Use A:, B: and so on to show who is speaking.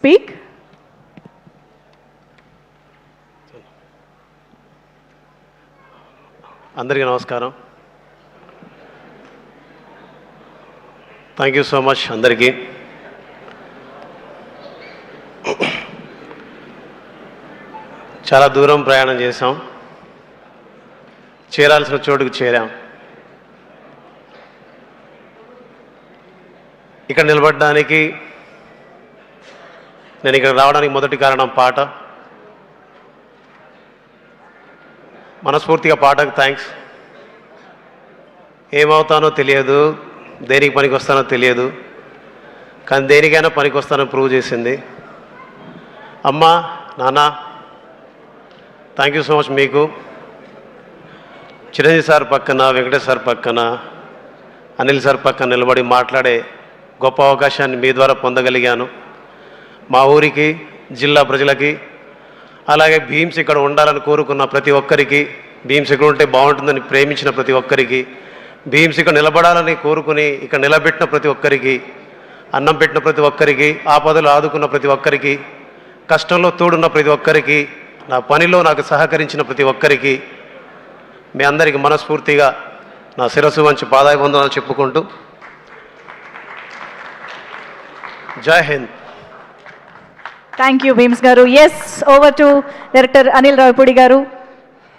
A: Speak.
B: అందరికీ నమస్కారం. Thank you so much అందరికీ. చాలా దూరం ప్రయాణం చేశాం, చేరాల్సిన చోటుకు చేరాం. ఇక్కడ నిలబడడానికి, నేను ఇక్కడ రావడానికి మొదటి కారణం పాట. మనస్ఫూర్తిగా పాటకు థ్యాంక్స్. ఏమవుతానో తెలియదు, దేనికి పనికి వస్తానో తెలియదు, కానీ దేనికైనా పనికి వస్తానో ప్రూవ్ చేసింది. అమ్మ, నాన్న, థ్యాంక్ యూ సో మచ్. మీకు చిరంజీవి సార్ పక్కన, వెంకటేష్ సార్ పక్కన, అనిల్ సార్ పక్కన నిలబడి మాట్లాడే గొప్ప అవకాశాన్ని మీ ద్వారా పొందగలిగాను. మా ఊరికి, జిల్లా ప్రజలకి, అలాగే భీమ్స్ ఇక్కడ ఉండాలని కోరుకున్న ప్రతి ఒక్కరికి, భీమ్స్ ఇక్కడ ఉంటే బాగుంటుందని ప్రేమించిన ప్రతి ఒక్కరికి, భీమ్స్ ఇక్కడ నిలబడాలని కోరుకుని ఇక్కడ నిలబెట్టిన ప్రతి ఒక్కరికి, అన్నం పెట్టిన ప్రతి ఒక్కరికి, ఆపదలు ఆదుకున్న ప్రతి ఒక్కరికి, కష్టంలో తోడున్న ప్రతి ఒక్కరికి, నా పనిలో నాకు సహకరించిన ప్రతి ఒక్కరికి, మీ అందరికీ మనస్ఫూర్తిగా నా శిరస్సు వంచి పాదాభివందనాలు చెప్పుకుంటూ జై Hind.
A: Thank you, Beams Garu. Yes, over to Director Anil Ravipudi Garu.